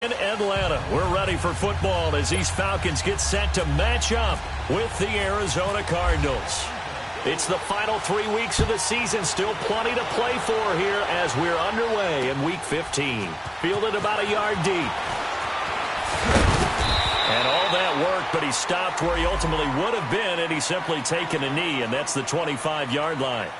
In Atlanta, we're ready for football as these Falcons get set to match up with the Arizona Cardinals. It's the final 3 weeks of the season, still plenty to play for here as we're underway in Week 15. Fielded about a yard deep. And all that work, but he stopped where he ultimately would have been, and he's simply taken a knee, and that's the 25-yard line.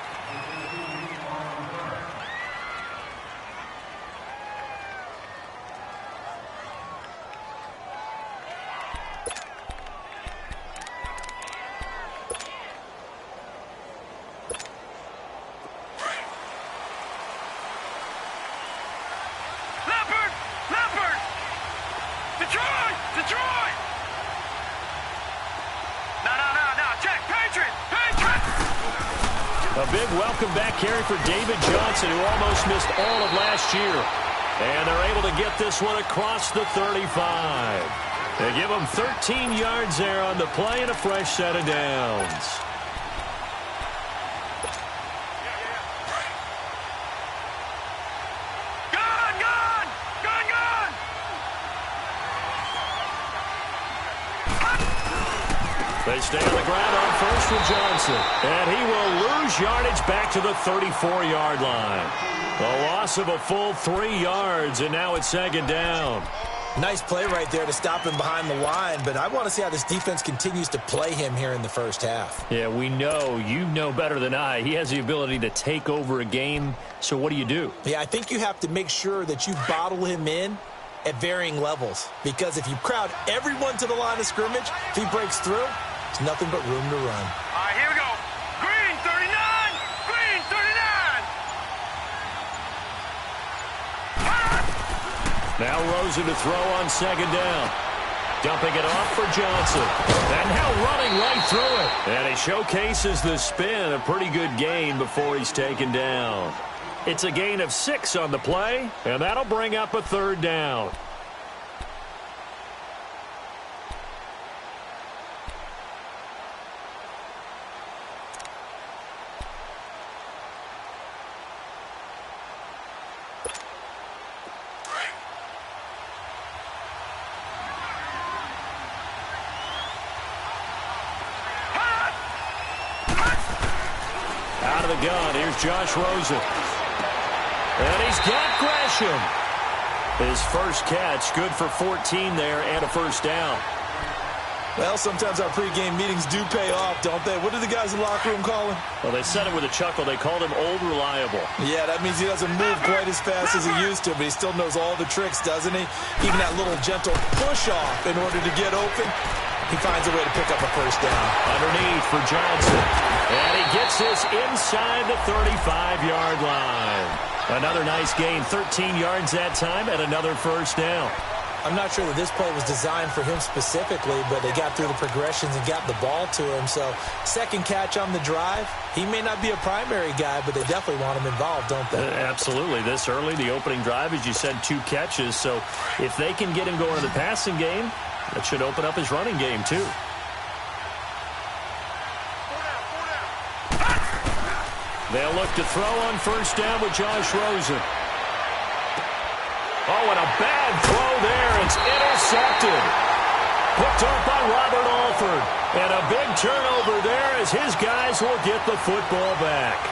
A big welcome back carry for David Johnson, who almost missed all of last year. And they're able to get this one across the 35. They give him 13 yards there on the play and a fresh set of downs. They stay on the ground on first with Johnson. And he will lose yardage back to the 34-yard line. A loss of a full 3 yards, and now it's second down. Nice play right there to stop him behind the line, but I want to see how this defense continues to play him here in the first half. Yeah, we know. You know better than I. He has the ability to take over a game, so what do? Yeah, I think you have to make sure that you bottle him in at varying levels, because if you crowd everyone to the line of scrimmage, if he breaks through, it's nothing but room to run. All right, here we go. Green 39! Green 39! Now Rosen to throw on second down. Dumping it off for Johnson. And now running right through it. And he showcases the spin. A pretty good gain before he's taken down. It's a gain of 6 on the play, and that'll bring up a third down. Out of the gun, here's Josh Rosen. And he's got Gresham. His first catch, good for 14 there and a first down. Well, sometimes our pregame meetings do pay off, don't they? What do the guys in the locker room call him? Well, they said it with a chuckle. They called him Old Reliable. Yeah, that means he doesn't move quite as fast as he used to, but he still knows all the tricks, doesn't he? Even that little gentle push-off in order to get open. He finds a way to pick up a first down. Underneath for Johnson. And he gets this inside the 35-yard line. Another nice gain, 13 yards that time, and another first down. I'm not sure that this play was designed for him specifically, but they got through the progressions and got the ball to him. So, second catch on the drive. He may not be a primary guy, but they definitely want him involved, don't they? Absolutely. This early, the opening drive, as you said, 2 catches. So, if they can get him going in the passing game, that should open up his running game, too. They'll look to throw on first down with Josh Rosen. Oh, and a bad throw there. It's intercepted. Picked up by Robert Alford. And a big turnover there as his guys will get the football back.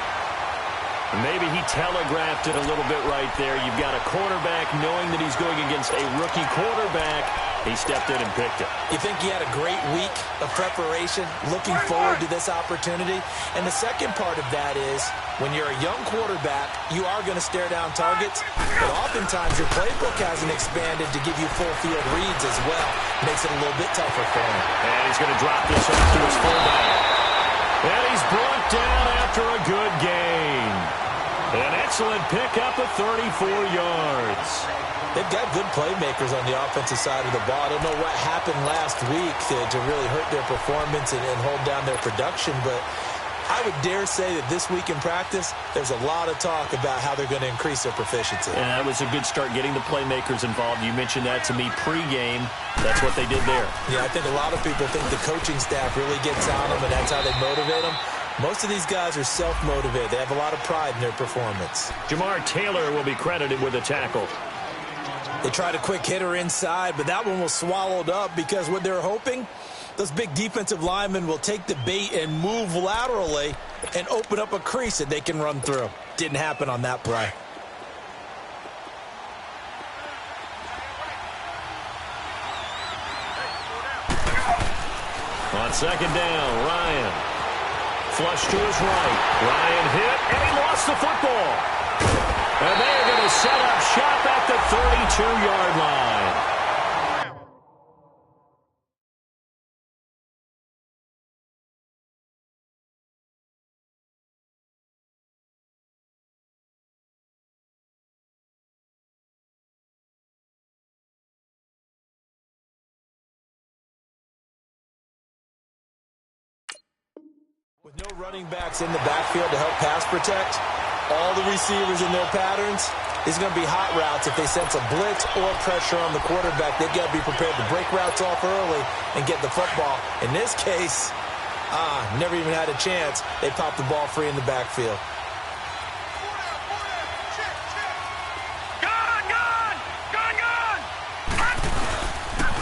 Maybe he telegraphed it a little bit right there. You've got a quarterback knowing that he's going against a rookie quarterback. He stepped in and picked it. You think he had a great week of preparation, looking forward to this opportunity? And the second part of that is, when you're a young quarterback, you are going to stare down targets, but oftentimes your playbook hasn't expanded to give you full field reads as well. Makes it a little bit tougher for him. And he's going to drop this off to his fullback. And he's brought down after a good gain. An excellent pickup of 34 yards. They've got good playmakers on the offensive side of the ball. I don't know what happened last week to really hurt their performance and hold down their production, but I would dare say that this week in practice, there's a lot of talk about how they're going to increase their proficiency. And that was a good start, getting the playmakers involved. You mentioned that to me pregame. That's what they did there. Yeah, I think a lot of people think the coaching staff really gets on them, and that's how they motivate them. Most of these guys are self-motivated. They have a lot of pride in their performance. Jamar Taylor will be credited with a tackle. They tried a quick hitter inside, but that one was swallowed up because what they're hoping, those big defensive linemen will take the bait and move laterally and open up a crease that they can run through. Didn't happen on that play. On second down, Ryan. Flush to his right. Ryan hit, and he lost the football. And they're going to set up shop at the 32-yard line. With no running backs in the backfield to help pass protect, all the receivers in their patterns is going to be hot routes. If they sense a blitz or pressure on the quarterback, they've got to be prepared to break routes off early and get the football. In this case, never even had a chance. They popped the ball free in the backfield.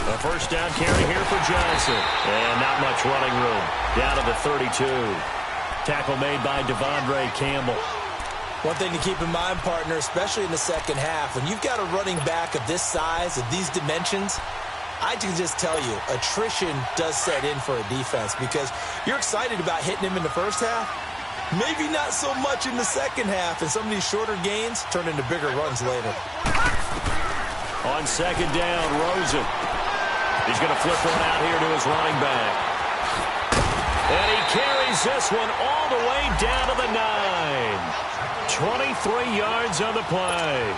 A first down carry here for Johnson. And not much running room. Down to the 32. Tackle made by Devondre Campbell. One thing to keep in mind, partner, especially in the second half, when you've got a running back of this size, of these dimensions, I can just tell you, attrition does set in for a defense because you're excited about hitting him in the first half. Maybe not so much in the second half, and some of these shorter gains turn into bigger runs later. On second down, Rosen. He's going to flip one out here to his running back. And he carries this one all the way down to the 9. 23 yards on the play.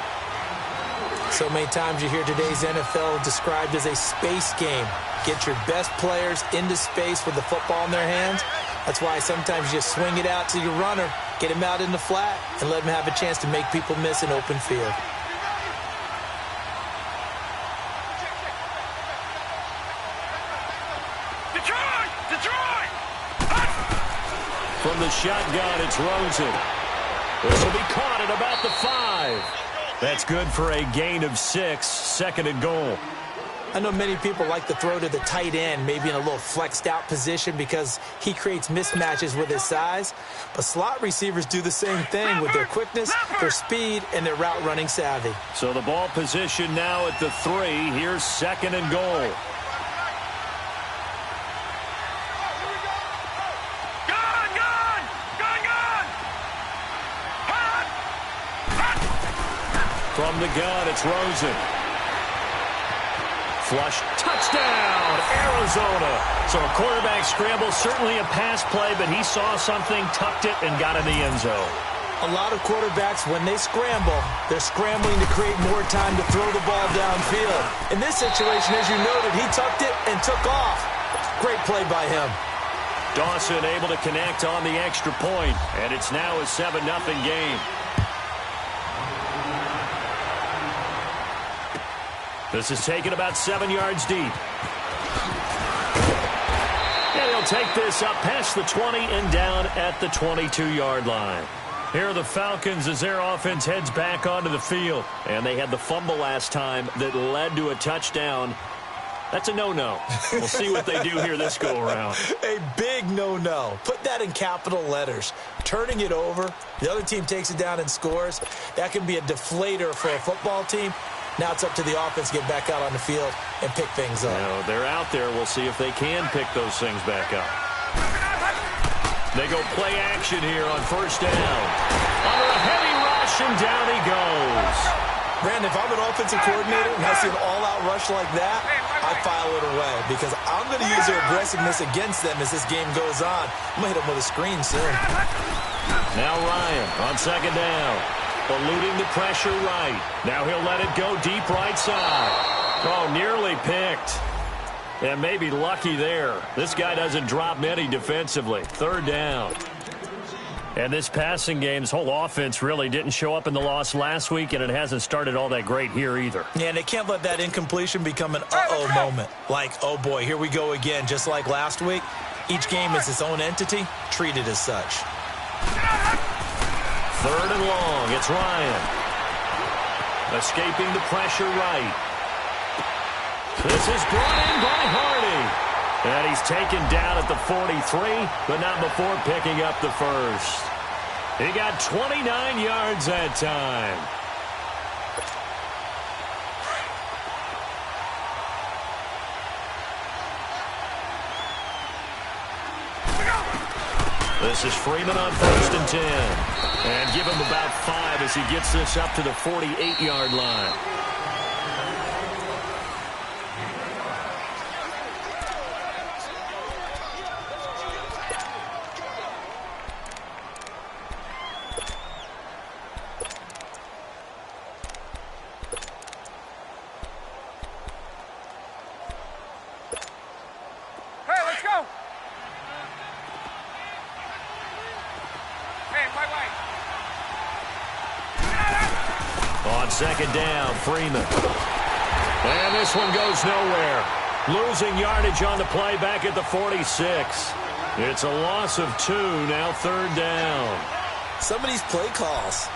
So many times you hear today's NFL described as a space game. Get your best players into space with the football in their hands. That's why sometimes you just swing it out to your runner, get him out in the flat, and let him have a chance to make people miss an open field. From the shotgun, it's Rosen. This will be caught at about the 5. That's good for a gain of 6, second and goal. I know many people like to throw to the tight end, maybe in a little flexed out position because he creates mismatches with his size. But slot receivers do the same thing with their quickness, their speed, and their route running savvy. So the ball position now at the 3. Here's second and goal. From the gun, it's Rosen. Flush, touchdown, Arizona. So a quarterback scramble, certainly a pass play, but he saw something, tucked it, and got in the end zone. A lot of quarterbacks, when they scramble, they're scrambling to create more time to throw the ball downfield. In this situation, as you noted, he tucked it and took off. Great play by him. Dawson able to connect on the extra point, and it's now a 7-0 game. This is taken about 7 yards deep. And he'll take this up past the 20 and down at the 22-yard line. Here are the Falcons as their offense heads back onto the field. And they had the fumble last time that led to a touchdown. That's a no-no. We'll see what they do here this go-around. A big no-no. Put that in capital letters. Turning it over, the other team takes it down and scores. That can be a deflator for a football team. Now it's up to the offense to get back out on the field and pick things up. Now, they're out there. We'll see if they can pick those things back up. They go play action here on first down. Under a heavy rush, and down he goes. Brandon, if I'm an offensive coordinator and I see an all-out rush like that, I file it away because I'm going to use their aggressiveness against them as this game goes on. I'm going to hit them with a screen soon. Now Ryan on second down. Eluding the pressure right. Now he'll let it go deep right side. Oh, nearly picked. And maybe lucky there. This guy doesn't drop many defensively. Third down. And this passing game's whole offense really didn't show up in the loss last week, and it hasn't started all that great here either. Yeah, and they can't let that incompletion become an uh-oh moment. Like, oh boy, here we go again, just like last week. Each game is its own entity, treated as such. Third and long, it's Ryan. Escaping the pressure right. This is brought in by Hardy. And he's taken down at the 43, but not before picking up the first. He got 29 yards that time. This is Freeman on 1st and 10. And give him about 5 as he gets this up to the 48-yard line. Second down, Freeman. And this one goes nowhere. Losing yardage on the play back at the 46. It's a loss of 2, now 3rd down. Some of these play calls,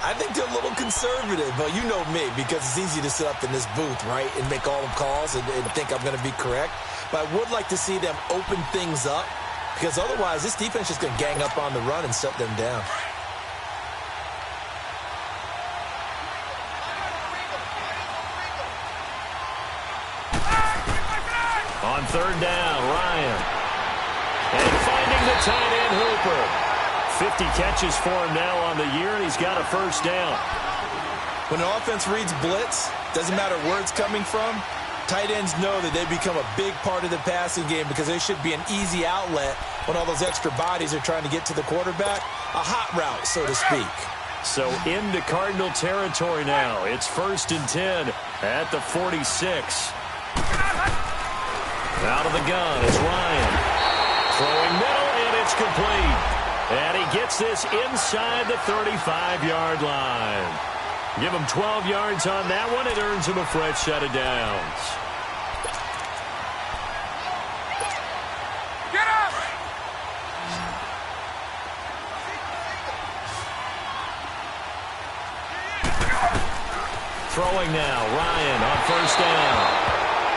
I think they're a little conservative, but you know me, because it's easy to sit up in this booth, right, and make all the calls and think I'm going to be correct. But I would like to see them open things up, because otherwise this defense is going to gang up on the run and shut them down. On 3rd down, Ryan. And finding the tight end, Hooper. 50 catches for him now on the year, and he's got a first down. When an offense reads blitz, doesn't matter where it's coming from, tight ends know that they become a big part of the passing game because they should be an easy outlet when all those extra bodies are trying to get to the quarterback. A hot route, so to speak. So into Cardinal territory now. It's 1st and 10 at the 46. Out of the gun is Ryan. Throwing middle, and it's complete. And he gets this inside the 35-yard line. Give him 12 yards on that one. It earns him a fresh set of downs. Get up! Throwing now, Ryan on 1st down.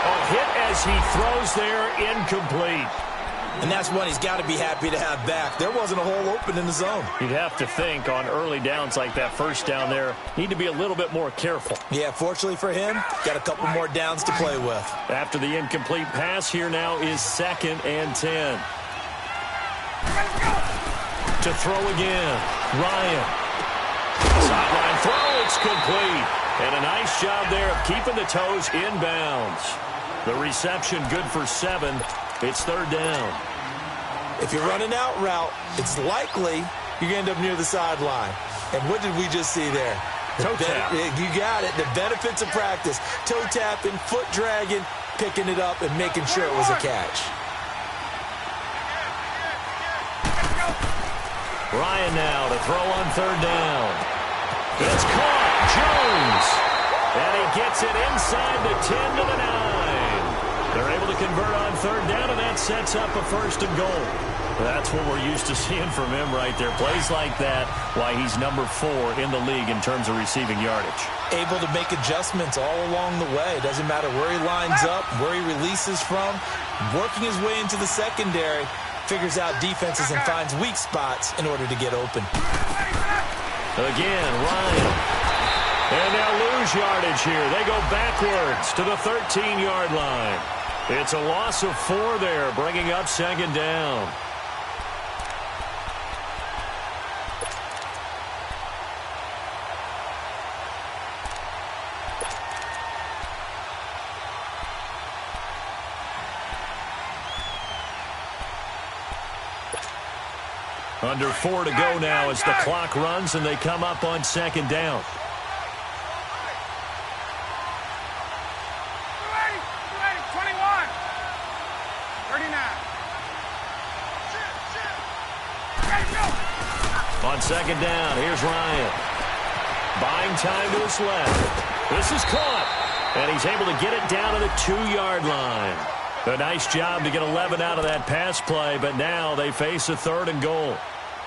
A hit as he throws there, incomplete. And that's one he's got to be happy to have back. There wasn't a hole open in the zone. You'd have to think on early downs like that, 1st down there, need to be a little bit more careful. Yeah, fortunately for him, got a couple more downs to play with. After the incomplete pass, here now is 2nd and 10. To throw again, Ryan. Sideline throw, it's complete. And a nice job there of keeping the toes inbounds. The reception good for 7. It's 3rd down. If you're running out route, it's likely you're going to end up near the sideline. And what did we just see there? Toe tap. You got it. The benefits of practice. Toe tapping, foot dragging, picking it up, and making sure it was a catch. Ryan now to throw on 3rd down. It's caught. Jones. And he gets it inside the 10 to the 9. They're able to convert on 3rd down, and that sets up a 1st and goal. That's what we're used to seeing from him right there. Plays like that, why he's number 4 in the league in terms of receiving yardage. Able to make adjustments all along the way. Doesn't matter where he lines up, where he releases from. Working his way into the secondary, figures out defenses and finds weak spots in order to get open. Again, Ryan. And they'll lose yardage here. They go backwards to the 13-yard line. It's a loss of 4 there, bringing up 2nd down. Under 4 to go now as the clock runs, and they come up on 2nd down. On 2nd down, here's Ryan. Buying time to his left. This is caught, and he's able to get it down to the 2-yard line. A nice job to get 11 out of that pass play, but now they face a 3rd and goal.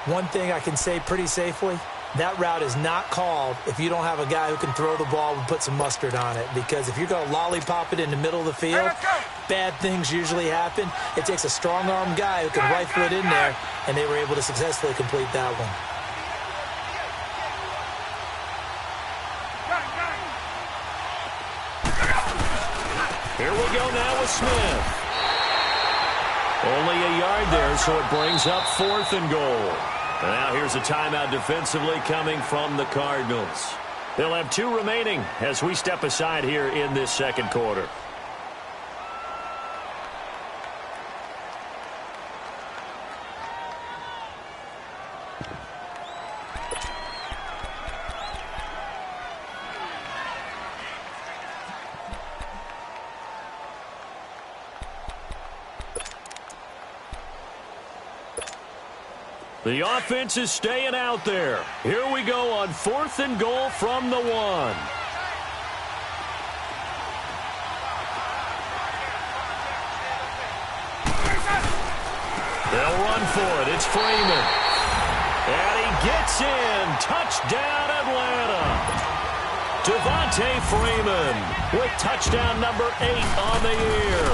One thing I can say pretty safely, That route is not called if you don't have a guy who can throw the ball and put some mustard on it. Because if you're going to lollipop it in the middle of the field, bad things usually happen. It takes a strong-arm guy who can rifle it in there, and they were able to successfully complete that one. Here we go now with Smith. Only a yard there, so it brings up 4th and goal. And now here's a timeout defensively coming from the Cardinals. They'll have 2 remaining as we step aside here in this second quarter. The offense is staying out there. Here we go on 4th and goal from the 1. They'll run for it. It's Freeman. And he gets in. Touchdown, Atlanta. Devontae Freeman with touchdown number 8 on the year.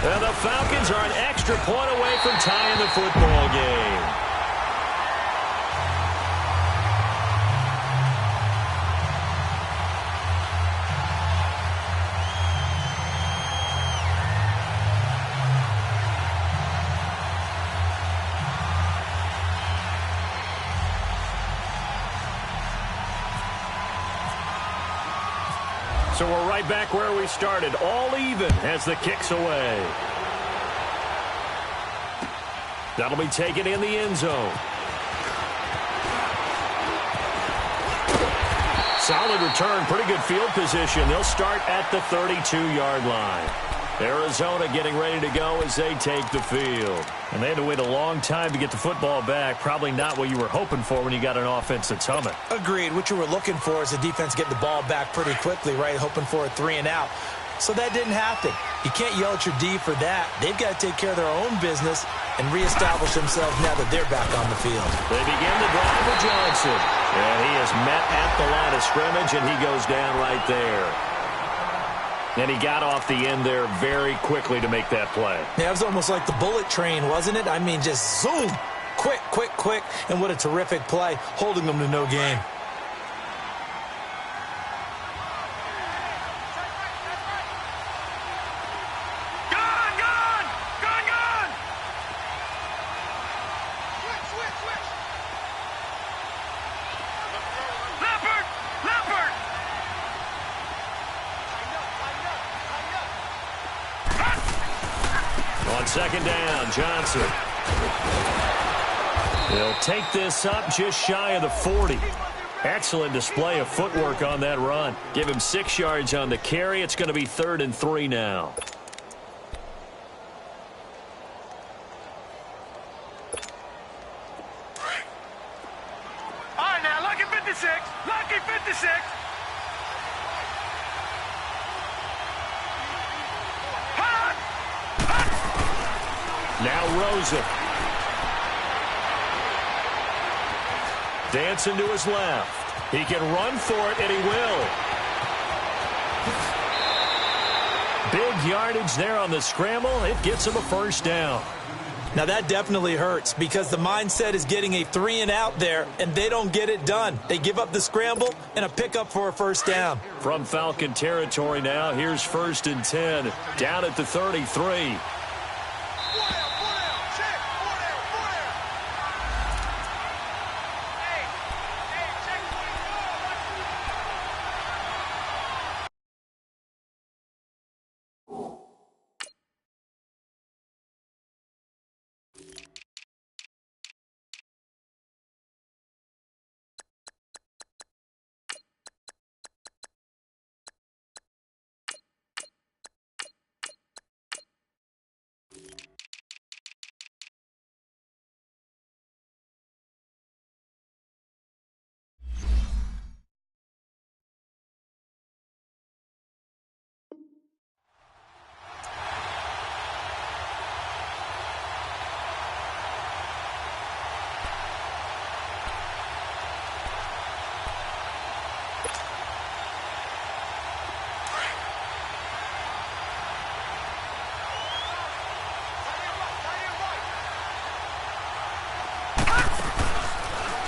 And the Falcons are an extra point away from tying the football game. So we're right back where we started, all even as the kick's away. That'll be taken in the end zone. Solid return, pretty good field position. They'll start at the 32-yard line. Arizona getting ready to go as they take the field. And they had to wait a long time to get the football back. Probably not what you were hoping for when you got an offense that's humming. Agreed. What you were looking for is the defense getting the ball back pretty quickly, right? Hoping for a 3-and-out. So that didn't happen. You can't yell at your D for that. They've got to take care of their own business and reestablish themselves now that they're back on the field. They begin the drive with Johnson. And he is met at the line of scrimmage, and he goes down right there. And he got off the end there very quickly to make that play. Yeah, it was almost like the bullet train, wasn't it? I mean, just zoom. Quick, quick, quick. And what a terrific play, holding them to no gain. Second down, Johnson. He'll take this up just shy of the 40. Excellent display of footwork on that run. Give him 6 yards on the carry. It's going to be 3rd and 3 now. All right, now, lucky 56. Lucky 56. Now Rosen. Dancing to his left. He can run for it, and he will. Big yardage there on the scramble. It gets him a first down. Now that definitely hurts because the mindset is getting a 3-and-out there, and they don't get it done. They give up the scramble and a pickup for a first down. From Falcon territory now, here's 1st and 10. Down at the 33.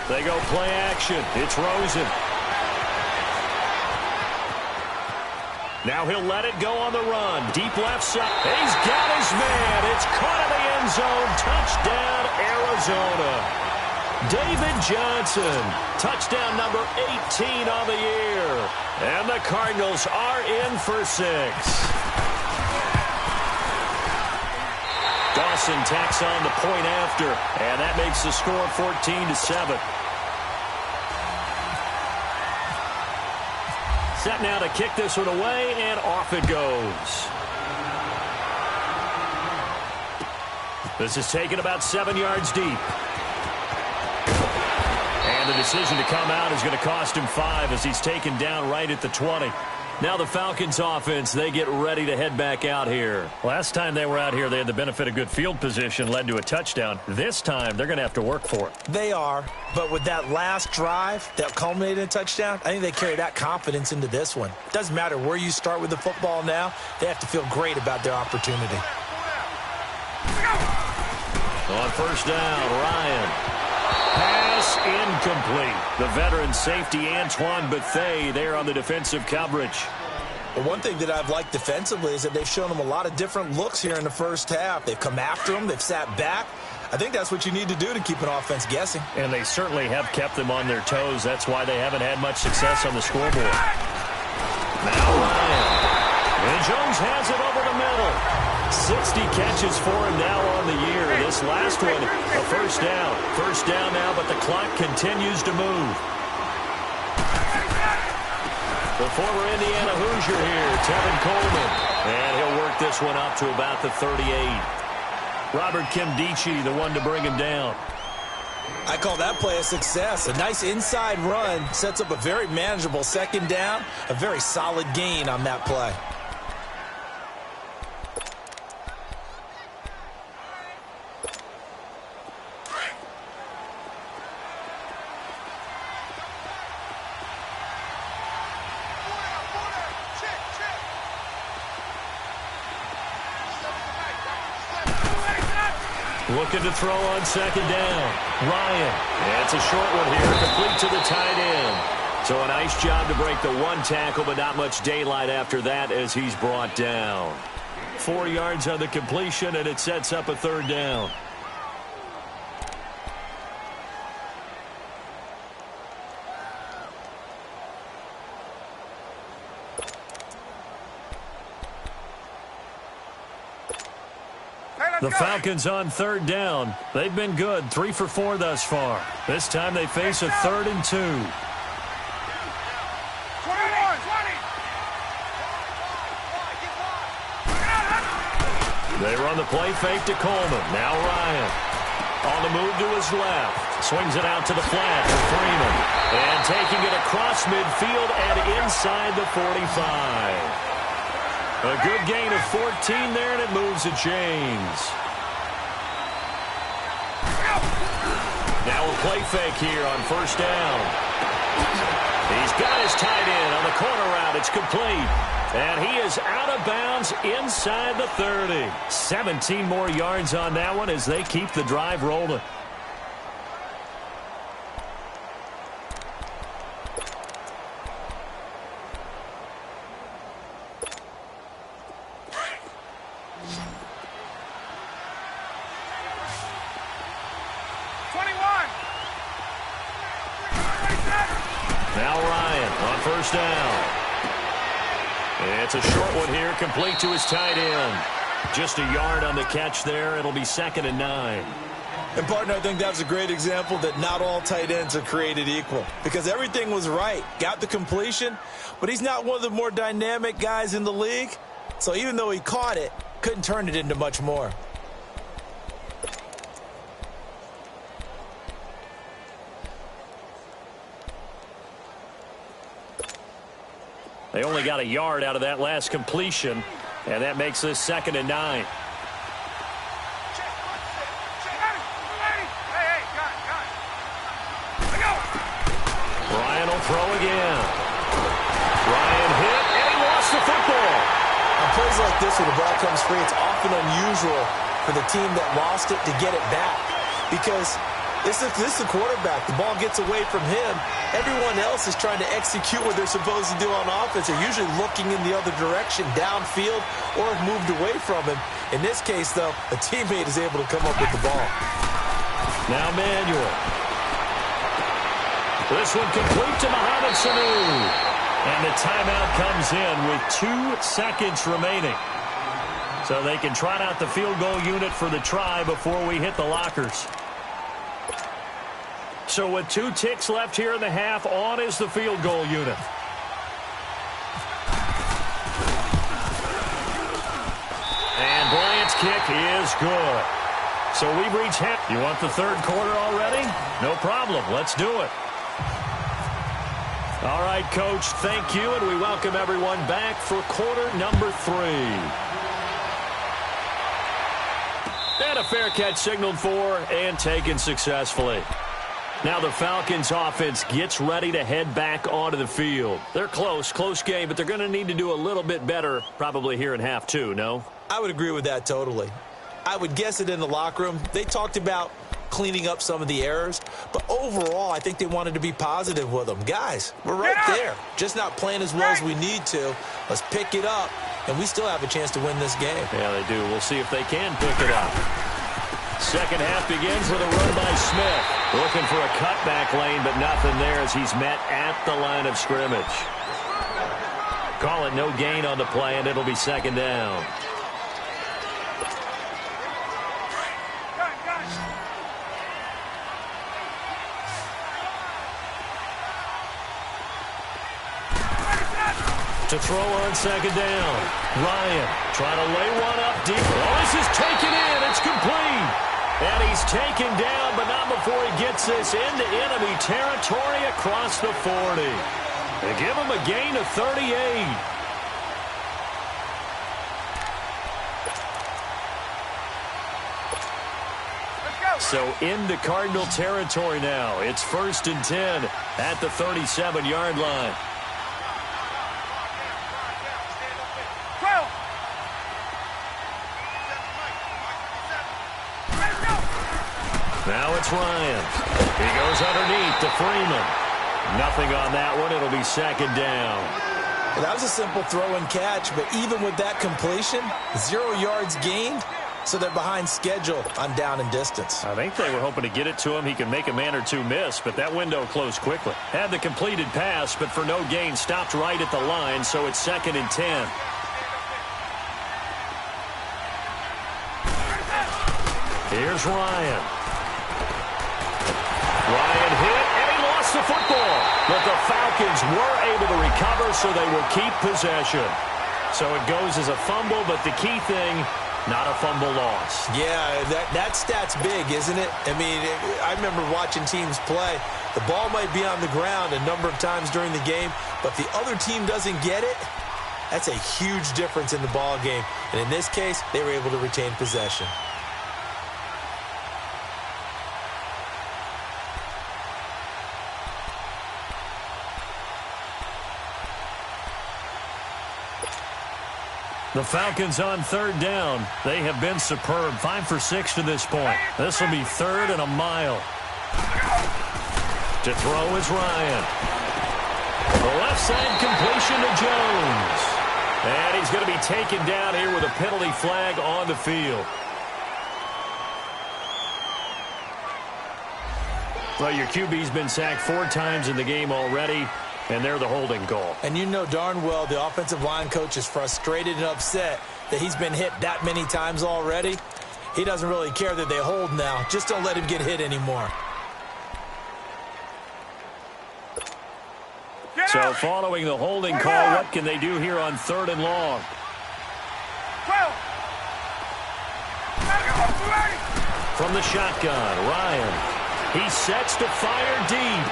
They go play action. It's Rosen. Now he'll let it go on the run. Deep left side. He's got his man. It's caught in the end zone. Touchdown, Arizona. David Johnson. Touchdown number 18 on the year. And the Cardinals are in for 6. Dawson tacks on the point after. And that makes the score 14-7. Set now to kick this one away, and off it goes. This is taken about 7 yards deep. And the decision to come out is going to cost him 5 as he's taken down right at the 20. Now the Falcons offense, they get ready to head back out here. Last time they were out here, they had the benefit of good field position, led to a touchdown. This time, they're going to have to work for it. They are, but with that last drive that culminated in a touchdown, I think they carry that confidence into this one. It doesn't matter where you start with the football now. They have to feel great about their opportunity. On first down, Ryan. Pass incomplete. The veteran safety Antoine Bethea there on the defensive coverage. But one thing that I've liked defensively is that they've shown them a lot of different looks here in the first half. They've come after them. They've sat back. I think that's what you need to do to keep an offense guessing. And they certainly have kept them on their toes. That's why they haven't had much success on the scoreboard. Now Ryan. And Jones has it over the middle. 60 catches for him now on the year. This last one, a first down. First down now, but the clock continues to move. The former Indiana Hoosier here, Tevin Coleman. And he'll work this one up to about the 38. Robert Kimdichie, the one to bring him down. I call that play a success. A nice inside run sets up a very manageable second down. A very solid gain on that play. Looking to throw on second down. Ryan. And it's a short one here, complete to the tight end. So a nice job to break the one tackle, but not much daylight after that as he's brought down. 4 yards on the completion, and it sets up a third down. The Falcons on third down. They've been good, 3 for 4 thus far. This time they face a 3rd and 2. 21, 20. They run the play fake to Coleman. Now Ryan. On the move to his left. Swings it out to the flat for Freeman. And taking it across midfield and inside the 45. A good gain of 14 there, and it moves the chains. Now a play fake here on first down. He's got his tight end on the corner route. It's complete. And he is out of bounds inside the 30. 17 more yards on that one as they keep the drive rolling. Now Ryan on first down. It's a short one here, complete to his tight end. Just a yard on the catch there. It'll be 2nd and 9. And, partner, I think that was a great example that not all tight ends are created equal. Because everything was right. Got the completion, but he's not one of the more dynamic guys in the league. So even though he caught it, couldn't turn it into much more. They only got a yard out of that last completion, and that makes this 2nd and 9. Ryan will throw again. Ryan hit, and he lost the football. On plays like this, when the ball comes free, it's often unusual for the team that lost it to get it back. Because This is the quarterback. The ball gets away from him. Everyone else is trying to execute what they're supposed to do on offense. They're usually looking in the other direction, downfield, or have moved away from him. In this case, though, a teammate is able to come up with the ball. Now Manuel. This one complete to Mohamed Sanu. And the timeout comes in with 2 seconds remaining. So they can trot out the field goal unit for the try before we hit the lockers. So with 2 ticks left here in the half, on is the field goal unit. And Bryant's kick is good. So we've reached half. You want the third quarter already? No problem. Let's do it. All right, Coach, thank you, and we welcome everyone back for quarter number 3. And a fair catch signaled for and taken successfully. Now the Falcons offense gets ready to head back onto the field. They're close game, but they're going to need to do a little bit better probably here in half 2, no? I would agree with that totally. I would guess it in the locker room. They talked about cleaning up some of the errors, but overall I think they wanted to be positive with them. Guys, we're right there. Just not playing as well as we need to. Let's pick it up, and we still have a chance to win this game. Yeah, they do. We'll see if they can pick it up. Second half begins with a run by Smith. Looking for a cutback lane, but nothing there as he's met at the line of scrimmage. Call it no gain on the play, and it'll be second down. To throw on second down. Ryan trying to lay one up deep. Oh, this is taken in. It's complete. And he's taken down, but not before he gets this into enemy territory across the 40. They give him a gain of 38. So into Cardinal territory now. It's 1st and 10 at the 37-yard line. Now it's Ryan. He goes underneath to Freeman. Nothing on that one. It'll be second down. Well, that was a simple throw and catch, but even with that completion, 0 yards gained, so they're behind schedule on down and distance. I think they were hoping to get it to him. He could make a man or two miss, but that window closed quickly. Had the completed pass, but for no gain, stopped right at the line, so it's 2nd and 10. Here's Ryan. Ryan hit, and he lost the football. But the Falcons were able to recover, so they will keep possession. So it goes as a fumble, but the key thing, not a fumble loss. Yeah, that stat's big, isn't it? I mean, I remember watching teams play. The ball might be on the ground a number of times during the game, but the other team doesn't get it. That's a huge difference in the ball game. And in this case, they were able to retain possession. The Falcons on 3rd down. They have been superb. 5 for 6 to this point. This will be 3rd and a mile. To throw is Ryan. The left side completion to Jones. And he's going to be taken down here with a penalty flag on the field. Well, your QB's been sacked 4 times in the game already. And they're the holding call. And you know darn well the offensive line coach is frustrated and upset that he's been hit that many times already. He doesn't really care that they hold now. Just don't let him get hit anymore. So following the holding call, what can they do here on 3rd and long? From the shotgun, Ryan. He sets to fire deep.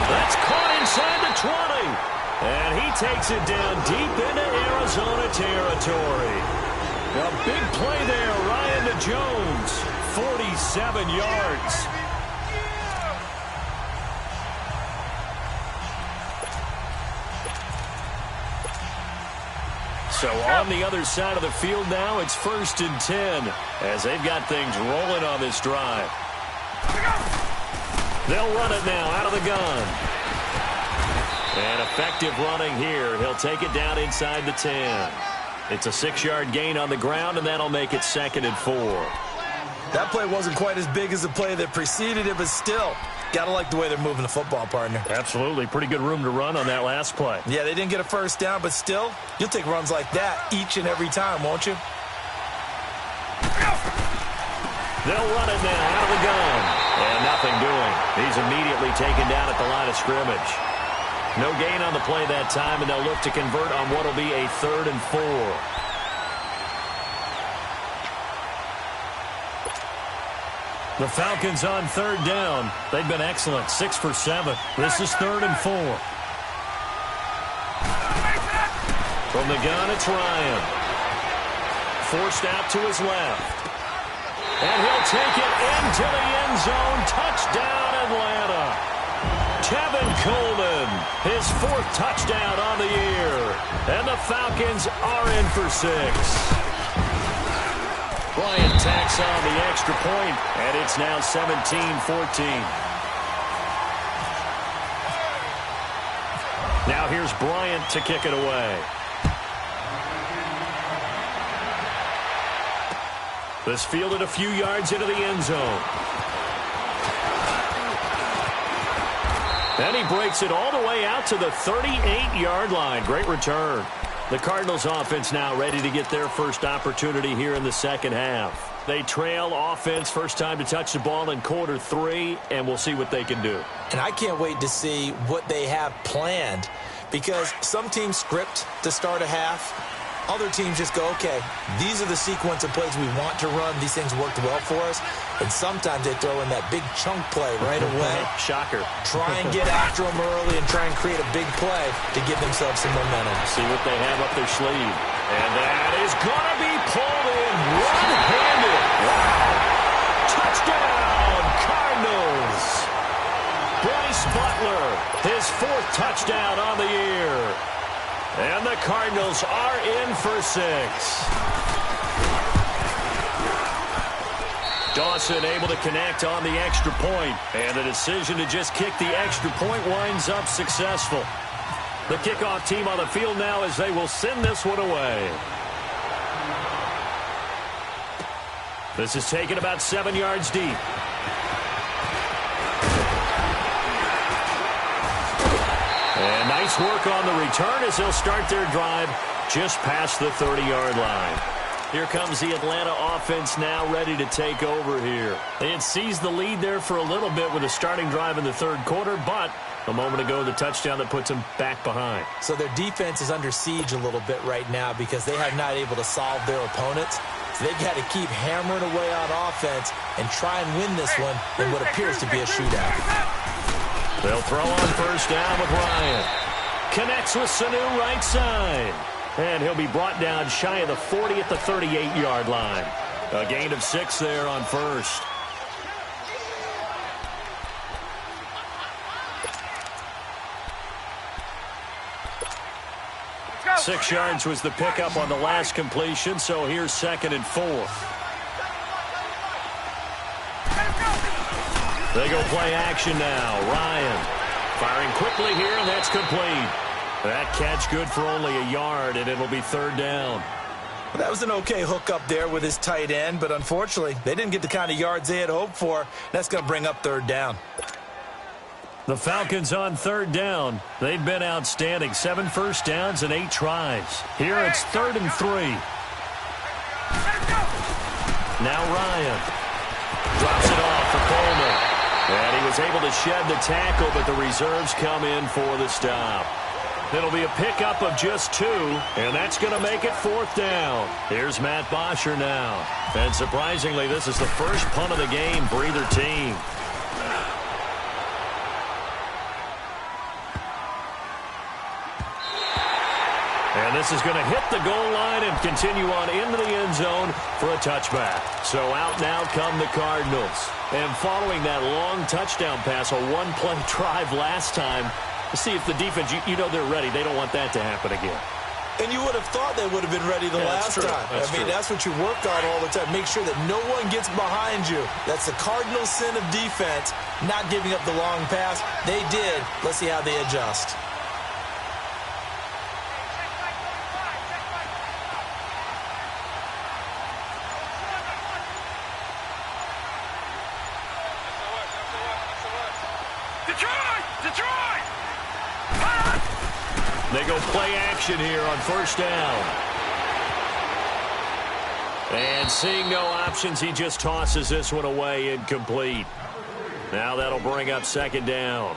That's caught inside the 20. And he takes it down deep into Arizona territory. A big play there, Ryan to Jones. 47 yards. So on the other side of the field now, it's 1st and 10 as they've got things rolling on this drive. They'll run it now out of the gun. And effective running here. He'll take it down inside the 10. It's a 6-yard gain on the ground, and that'll make it 2nd and 4. That play wasn't quite as big as the play that preceded it, but still, gotta like the way they're moving the football, partner. Absolutely. Pretty good room to run on that last play. Yeah, they didn't get a first down, but still, you'll take runs like that each and every time, won't you? They'll run it now out of the gun. And nothing doing. He's immediately taken down at the line of scrimmage. No gain on the play that time, and they'll look to convert on what will be a 3rd and 4. The Falcons on 3rd down. They've been excellent, 6 for 7. This is 3rd and 4. From the gun, it's Ryan. Forced out to his left. And he'll take it into the end zone. Touchdown, Atlanta. Tevin Coleman, his 4th touchdown on the year. And the Falcons are in for 6. Bryant tacks on the extra point, and it's now 17-14. Now here's Bryant to kick it away. This fielded a few yards into the end zone. And he breaks it all the way out to the 38-yard line. Great return. The Cardinals offense now ready to get their first opportunity here in the second half. They trail offense, first time to touch the ball in quarter 3, and we'll see what they can do. And I can't wait to see what they have planned, because some teams script to start a half. Other teams just go, okay, these are the sequence of plays we want to run. These things worked well for us. And sometimes they throw in that big chunk play right away. Shocker. Try and get after them early and try and create a big play to give themselves some momentum. See what they have up their sleeve. And that is going to be pulled in one-handed. Wow. Touchdown, Cardinals. Bryce Butler, his 4th touchdown on the year. And the Cardinals are in for 6. Dawson able to connect on the extra point. And the decision to just kick the extra point winds up successful. The kickoff team on the field now as they will send this one away. This is taken about 7 yards deep. And nice work on the return as they'll start their drive just past the 30-yard line. Here comes the Atlanta offense now ready to take over here. They had seized the lead there for a little bit with a starting drive in the 3rd quarter, but a moment ago the touchdown that puts them back behind. So their defense is under siege a little bit right now because they have not able to solve their opponents. So they've got to keep hammering away on offense and try and win this one in what appears to be a shootout. They'll throw on first down with Ryan. Connects with Sanu right side. And he'll be brought down shy of the 40 at the 38-yard line. A gain of 6 there on first. Go. 6 yards was the pickup on the last completion, so here's 2nd and 4. They go play action now. Ryan firing quickly here, and that's complete. That catch good for only a yard, and it'll be 3rd down. Well, that was an okay hookup there with his tight end, but unfortunately, they didn't get the kind of yards they had hoped for. That's going to bring up 3rd down. The Falcons on 3rd down. They've been outstanding. 7 first downs and 8 tries. Here it's 3rd and 3. Now Ryan drops it off for Coleman. And he was able to shed the tackle, but the reserves come in for the stop. It'll be a pickup of just 2, and that's going to make it 4th down. Here's Matt Bosher now. And surprisingly, this is the first punt of the game for either team. And this is going to hit the goal line and continue on into the end zone for a touchback. So out now come the Cardinals. And following that long touchdown pass, a one-play drive last time, to see if the defense, you know they're ready. They don't want that to happen again. And you would have thought they would have been ready the last time. That's what you work on all the time. Make sure that no one gets behind you. That's the cardinal sin of defense, not giving up the long pass. They did. Let's see how they adjust. Detroit! They go play action here on first down. And seeing no options, he just tosses this one away incomplete. Now that'll bring up second down.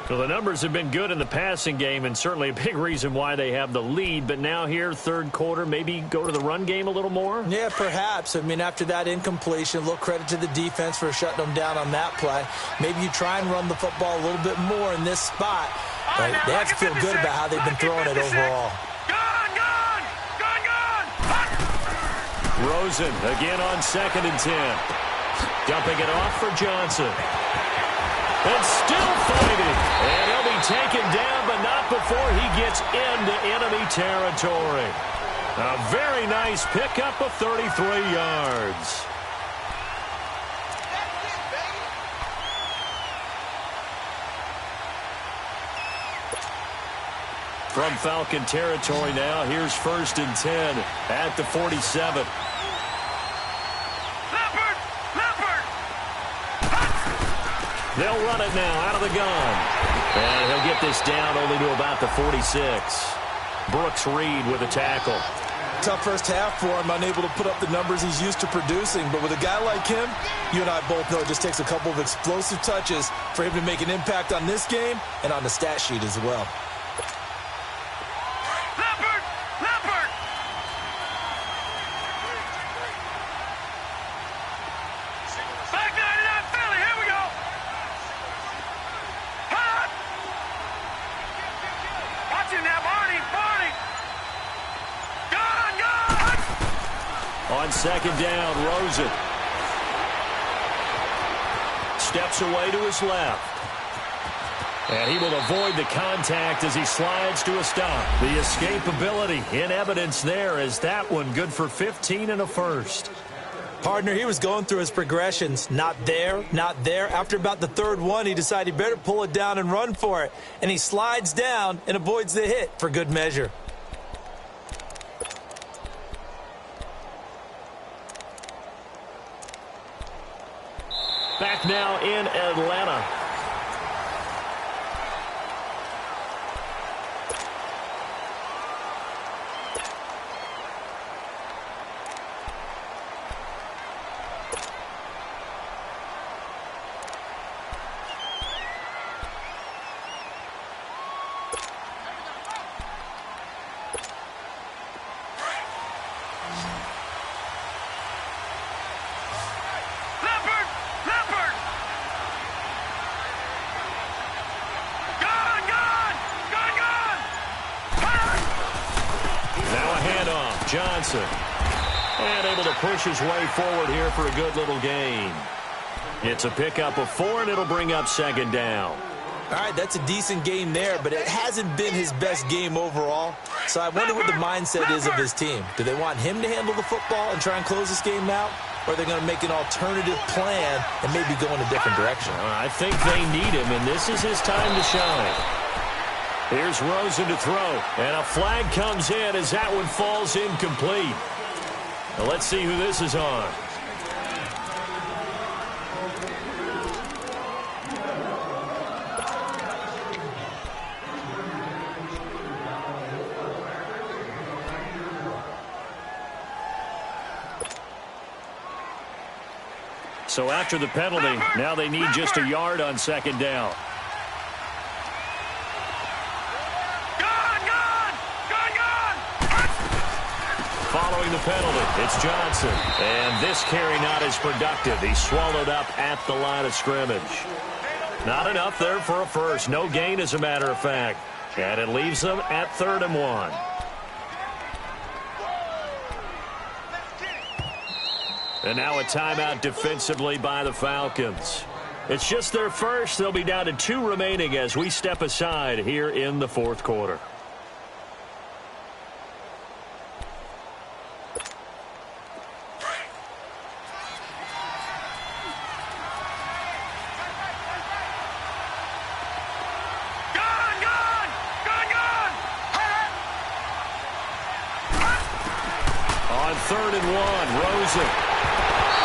Well, the numbers have been good in the passing game and certainly a big reason why they have the lead. But now here, third quarter, maybe go to the run game a little more? Yeah, perhaps. After that incompletion, a little credit to the defense for shutting them down on that play. Maybe you try and run the football a little bit more in this spot. But they have to feel good about how they've been throwing it overall. Gone! Rosen again on 2nd and 10. Dumping it off for Johnson. And still fighting. And he'll be taken down, but not before he gets into enemy territory. A very nice pickup of 33 yards. From Falcon territory now, here's 1st and 10 at the 47. They'll run it now out of the gun. And he'll get this down only to about the 46. Brooks Reed with a tackle. Tough first half for him, unable to put up the numbers he's used to producing. But with a guy like him, you and I both know it just takes a couple of explosive touches for him to make an impact on this game and on the stat sheet as well. On 2nd down, Rosen steps away to his left. And he will avoid the contact as he slides to a stop. The escapability in evidence there as that one good for 15 and a first. Partner, he was going through his progressions. Not there, not there. After about the third one, he decided he better pull it down and run for it. And he slides down and avoids the hit for good measure. Back now in Atlanta. Johnson. And able to push his way forward here for a good little gain. It's a pickup of 4, and it'll bring up 2nd down. All right, that's a decent game there, but it hasn't been his best game overall. So I wonder what the mindset is of his team. Do they want him to handle the football and try and close this game out? Or are they going to make an alternative plan and maybe go in a different direction? I think they need him, and this is his time to shine. Here's Rosen to throw, and a flag comes in as that one falls incomplete. Now let's see who this is on. So after the penalty, now they need just a yard on 2nd down. Following the penalty, it's Johnson. And this carry not as productive. He's swallowed up at the line of scrimmage. Not enough there for a first. No gain, as a matter of fact. And it leaves them at 3rd and 1. And now a timeout defensively by the Falcons. It's just their first. They'll be down to 2 remaining as we step aside here in the 4th quarter. 3rd and 1. Rosen.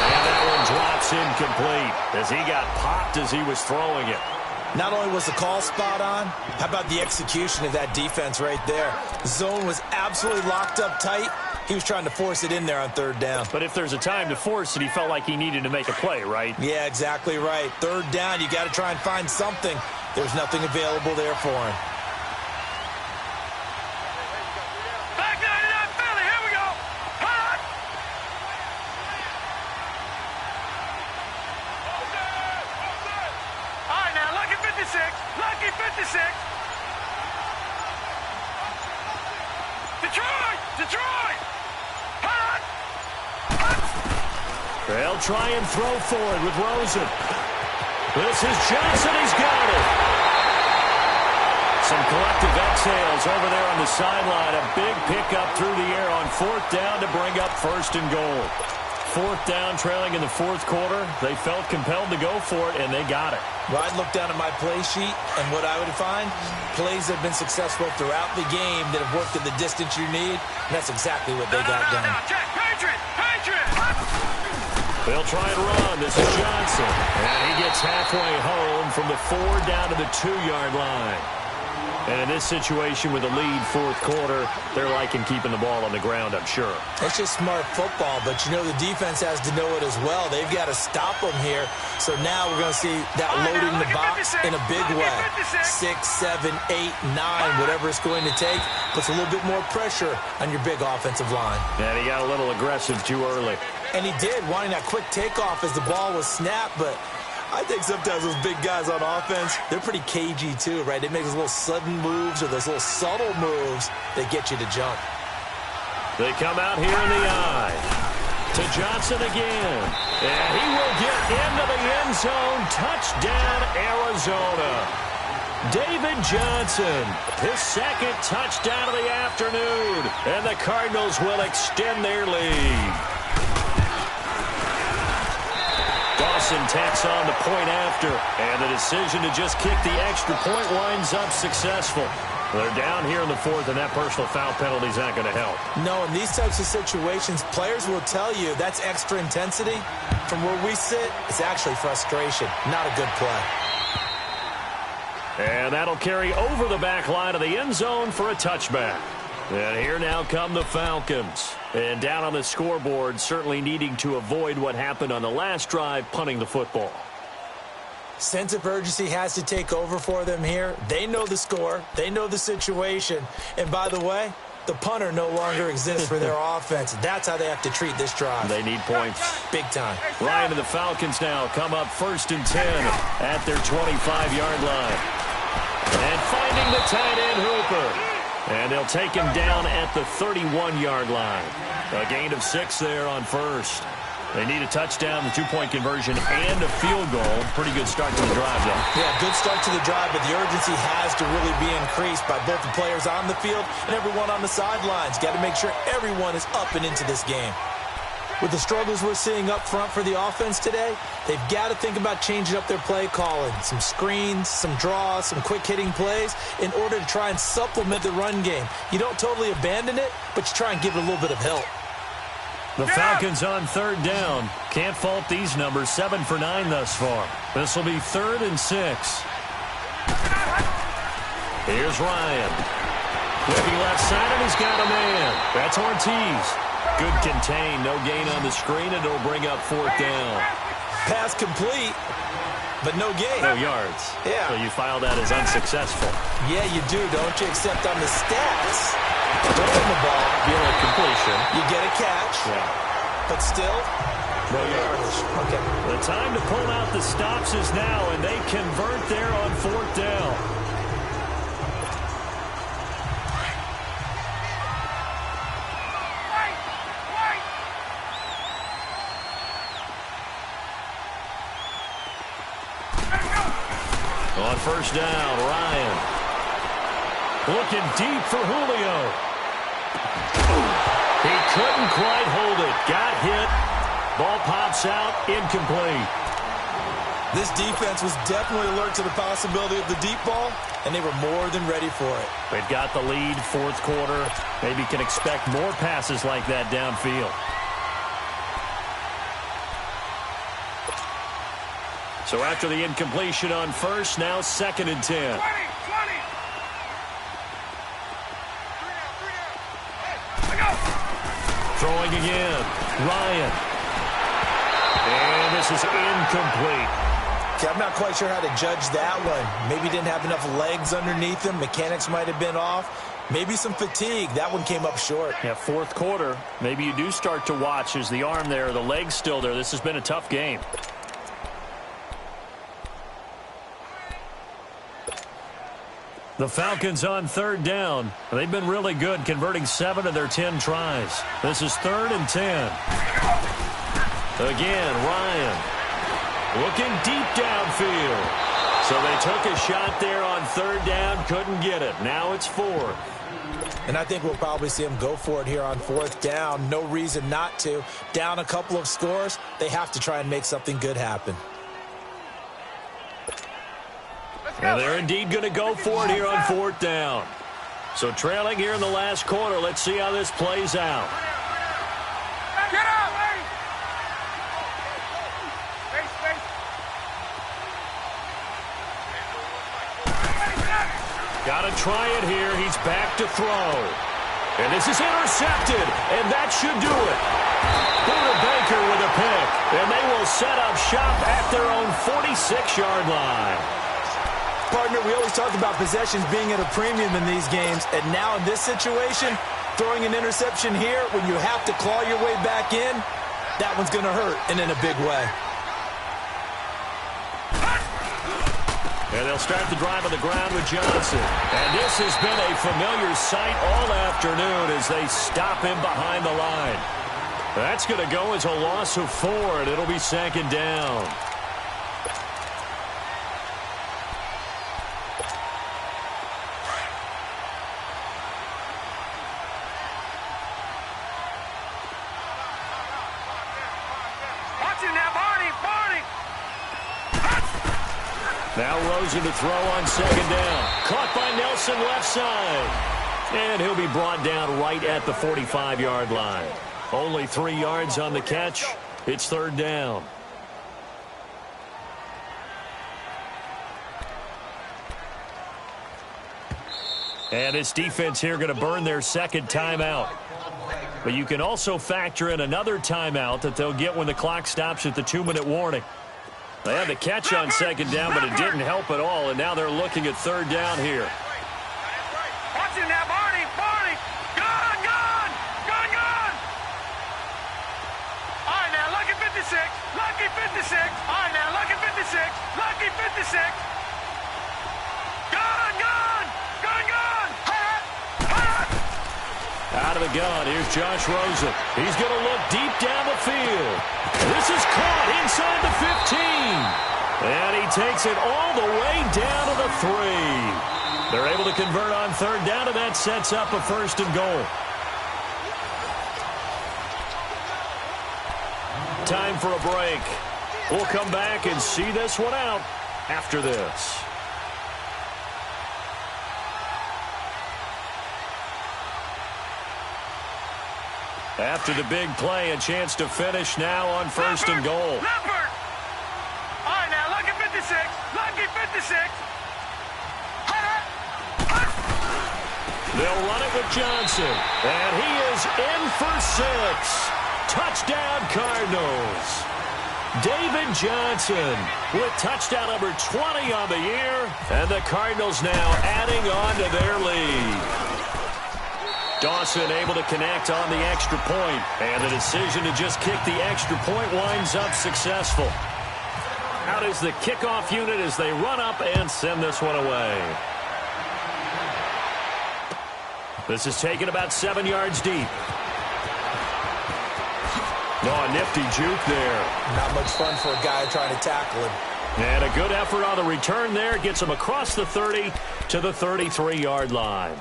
And that one drops incomplete as he got popped as he was throwing it. Not only was the call spot on, how about the execution of that defense right there? The zone was absolutely locked up tight. He was trying to force it in there on 3rd down. But if there's a time to force it, he felt like he needed to make a play, right? Yeah, exactly right. 3rd down, you got to try and find something. There's nothing available there for him. Back 99 Philly, here we go. Hot. All right, now, lucky 56. Lucky 56. Detroit! Detroit! Hot! Hot! They'll try and throw for it with Rosen. This is Johnson. He's got it. Some collective exhales over there on the sideline. A big pickup through the air on 4th down to bring up 1st and goal. 4th down, trailing in the 4th quarter. They felt compelled to go for it, and they got it. Well, I'd look down at my play sheet, and what I would find, plays that have been successful throughout the game that have worked at the distance you need, and that's exactly what they got done. Check, Patriot! Patriot! They'll try and run. This is Johnson. And he gets halfway home from the 4 down to the 2-yard line. And in this situation with a lead 4th quarter, they're liking keeping the ball on the ground, I'm sure. It's just smart football, but you know the defense has to know it as well. They've got to stop them here. So now we're going to see that loading the box in a big way. 6, 7, 8, 9, whatever it's going to take, puts a little bit more pressure on your big offensive line. And he got a little aggressive too early. And he did, wanting that quick takeoff as the ball was snapped, but I think sometimes those big guys on offense, they're pretty cagey too, right? They make those little sudden moves or those little subtle moves that get you to jump. They come out here in the eye. To Johnson again. And he will get into the end zone. Touchdown, Arizona. David Johnson, his 2nd touchdown of the afternoon. And the Cardinals will extend their lead. Dawson tacks on the point after, and the decision to just kick the extra point winds up successful. They're down here in the 4th, and that personal foul penalty is not going to help. No, in these types of situations, players will tell you that's extra intensity. From where we sit, it's actually frustration, not a good play. And that'll carry over the back line of the end zone for a touchback. And here now come the Falcons. And down on the scoreboard, certainly needing to avoid what happened on the last drive, punting the football. Sense of urgency has to take over for them here. They know the score. They know the situation. And by the way, the punter no longer exists for their offense. That's how they have to treat this drive. They need points. Big time. Ryan and the Falcons now come up 1st and 10 at their 25-yard line. And finding the tight end Hooper. And they'll take him down at the 31-yard line. A gain of 6 there on 1st. They need a touchdown, the 2-point conversion, and a field goal. Pretty good start to the drive, though. Yeah, good start to the drive, but the urgency has to really be increased by both the players on the field and everyone on the sidelines. Got to make sure everyone is up and into this game. With the struggles we're seeing up front for the offense today, they've got to think about changing up their play calling. Some screens, some draws, some quick-hitting plays in order to try and supplement the run game. You don't totally abandon it, but you try and give it a little bit of help. The Falcons on 3rd down. Can't fault these numbers. 7 for 9 thus far. This will be 3rd and 6. Here's Ryan. Looking left side, and he's got a man. That's Ortiz. Good contain. No gain on the screen, and it'll bring up 4th down. Pass complete, but no gain. No yards. Yeah. So you file that as unsuccessful. Yeah, you do, don't you? Except on the stats. Throwing the ball, You know, completion. you get a catch, Yeah. but still, no yardage. Okay. The time to pull out the stops is now, and they convert there on 4th down. On 1st down, Ryan. Looking deep for Julio. He couldn't quite hold it. Got hit. Ball pops out. Incomplete. This defense was definitely alert to the possibility of the deep ball, and they were more than ready for it. They've got the lead, fourth quarter. Maybe can expect more passes like that downfield. So after the incompletion on first, now 2nd and 10. 20. Throwing again. Ryan. And this is incomplete. Okay, I'm not quite sure how to judge that one. Maybe didn't have enough legs underneath him. Mechanics might have been off. Maybe some fatigue. That one came up short. Yeah, fourth quarter. Maybe you do start to watch as the arm there, the leg's still there. This has been a tough game. The Falcons on 3rd down. They've been really good, converting 7 of their 10 tries. This is 3rd and 10. Again, Ryan. Looking deep downfield. So they took a shot there on 3rd down, couldn't get it. Now it's 4th. And I think we'll probably see them go for it here on 4th down. No reason not to. Down a couple of scores, they have to try and make something good happen. And they're indeed going to go for it here on 4th down. So trailing here in the last quarter. Let's see how this plays out. Get up! Got to try it here. He's back to throw. And this is intercepted. And that should do it. Buda Baker with a pick. And they will set up shop at their own 46-yard line. Partner, we always talk about possessions being at a premium in these games, and now in this situation, throwing an interception here when you have to claw your way back in, that one's going to hurt, and in a big way. And they'll start the drive on the ground with Johnson. And this has been a familiar sight all afternoon as they stop him behind the line. That's going to go as a loss of 4, and it'll be 2nd down. Now Rosen to throw on 2nd down. Caught by Nelson left side. And he'll be brought down right at the 45-yard line. Only 3 yards on the catch. It's 3rd down. And this defense here going to burn their 2nd timeout. But you can also factor in another timeout that they'll get when the clock stops at the 2-minute warning. They had the catch on 2nd down, but it didn't help at all, and now they're looking at 3rd down here. Watch it now, Barney! Gone! All right, now, lucky 56. All right, now, lucky 56. Gone! Out of the gun, here's Josh Rosen. He's going to look deep down the field. This is caught inside the 15. And he takes it all the way down to the 3. They're able to convert on 3rd down, and that sets up a 1st and goal. Time for a break. We'll come back and see this one out after this. After the big play, a chance to finish now on 1st and goal. Leopard! All right, now, lucky 56. They'll run it with Johnson. And he is in for 6. Touchdown, Cardinals. David Johnson with touchdown number 20 on the year. And the Cardinals now adding on to their lead. Dawson able to connect on the extra point. And the decision to just kick the extra point winds up successful. Out is the kickoff unit as they run up and send this one away. This is taken about 7 yards deep. Oh, a nifty juke there. Not much fun for a guy trying to tackle him. And a good effort on the return there. Gets him across the 30 to the 33-yard line.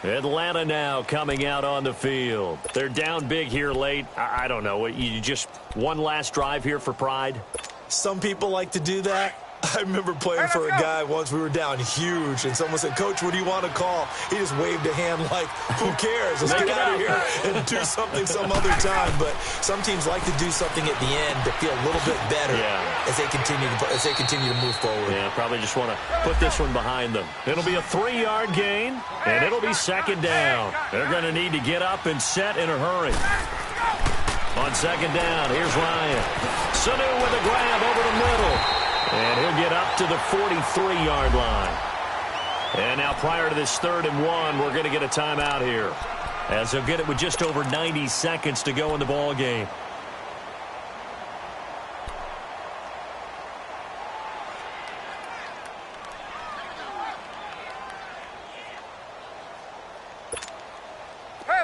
Atlanta now coming out on the field. They're down big here late. I don't know. You just one last drive here for pride? Some people like to do that. I remember playing for a guy once. We were down huge, and someone said, "Coach, what do you want to call?" He just waved a hand like, "Who cares? Let's get out of here and do something some other time." But some teams like to do something at the end to feel a little bit better as they continue to move forward. Yeah, probably just want to put this one behind them. It'll be a 3-yard gain, and it'll be second down. They're going to need to get up and set in a hurry. On second down, here's Ryan. Sanu with a grab over the middle. And he'll get up to the 43-yard line. And now prior to this 3rd and 1, we're going to get a timeout here, as they'll get it with just over 90 seconds to go in the ball game.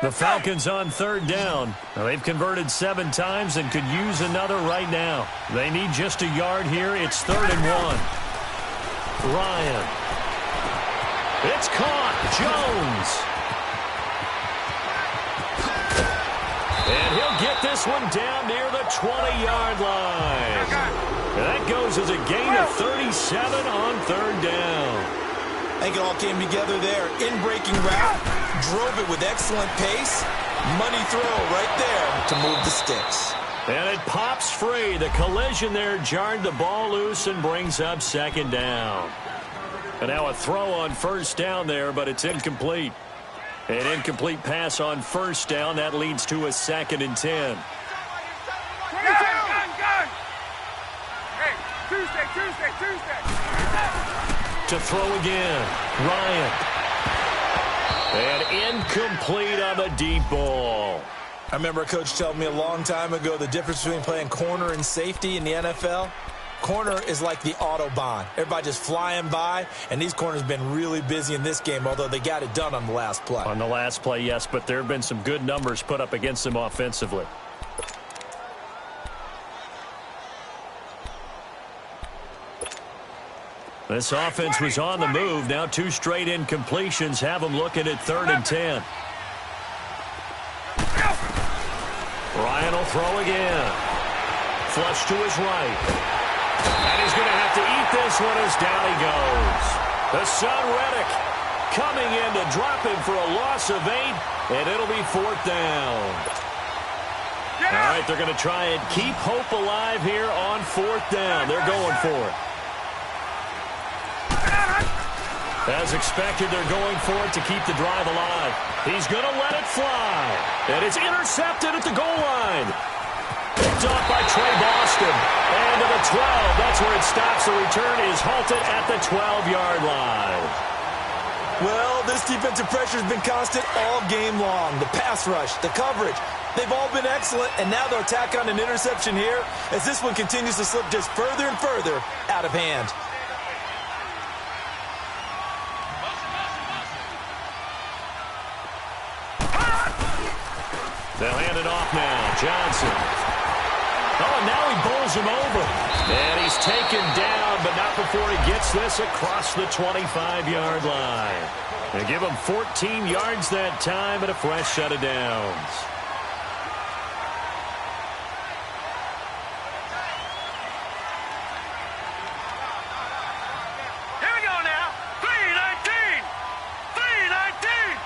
The Falcons on 3rd down. Now, they've converted 7 times and could use another right now. They need just a yard here. It's 3rd and 1. Ryan. It's caught. Jones. And he'll get this one down near the 20-yard line. And that goes as a gain of 37 on 3rd down. I think it all came together there. In-breaking route, drove it with excellent pace. Money throw right there to move the sticks. And it pops free. The collision there jarred the ball loose and brings up 2nd down. And now a throw on 1st down there, but it's incomplete. An incomplete pass on 1st down. That leads to a 2nd and 10. Hey, Tuesday. To throw again. Ryan. And incomplete on the deep ball. I remember a coach telling me a long time ago the difference between playing corner and safety in the NFL. Corner is like the Autobahn. Everybody just flying by, and these corners have been really busy in this game, although they got it done on the last play. On the last play, yes, but there have been some good numbers put up against them offensively. This offense was on the move. Now 2 straight incompletions have them looking at 3rd and 10. Ryan will throw again. Flush to his right. And he's going to have to eat this one as down he goes. The son Reddick coming in to drop him for a loss of 8, and it'll be 4th down. All right, they're going to try and keep hope alive here on 4th down. They're going for it. As expected, they're going for it to keep the drive alive. He's going to let it fly. And it's intercepted at the goal line. Picked off by Trey Boston. And to the 12. That's where it stops. The return is halted at the 12-yard line. Well, this defensive pressure has been constant all game long. The pass rush, the coverage, they've all been excellent. And now they'll tack on an interception here as this one continues to slip just further and further out of hand. They'll hand it off now. Johnson. Oh, and now he bowls him over. And he's taken down, but not before he gets this across the 25-yard line. They give him 14 yards that time and a fresh set of downs. Here we go now. 3:19. 3:19.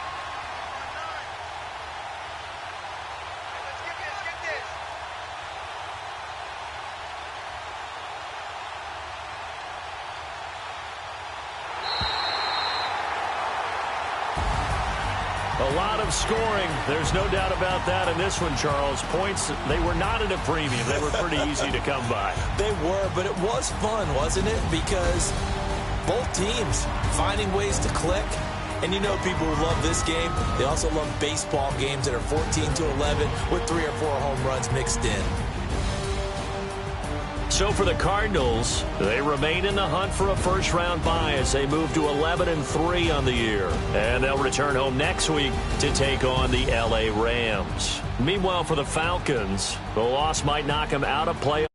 A lot of scoring. There's no doubt about that in this one, Charles. Points, they were not at a premium. They were pretty easy to come by. They were, but it was fun, wasn't it? Because both teams finding ways to click. And you know people who love this game, they also love baseball games that are 14-11 with 3 or 4 home runs mixed in. So for the Cardinals, they remain in the hunt for a first-round bye as they move to 11-3 on the year. And they'll return home next week to take on the L.A. Rams. Meanwhile, for the Falcons, the loss might knock them out of playoff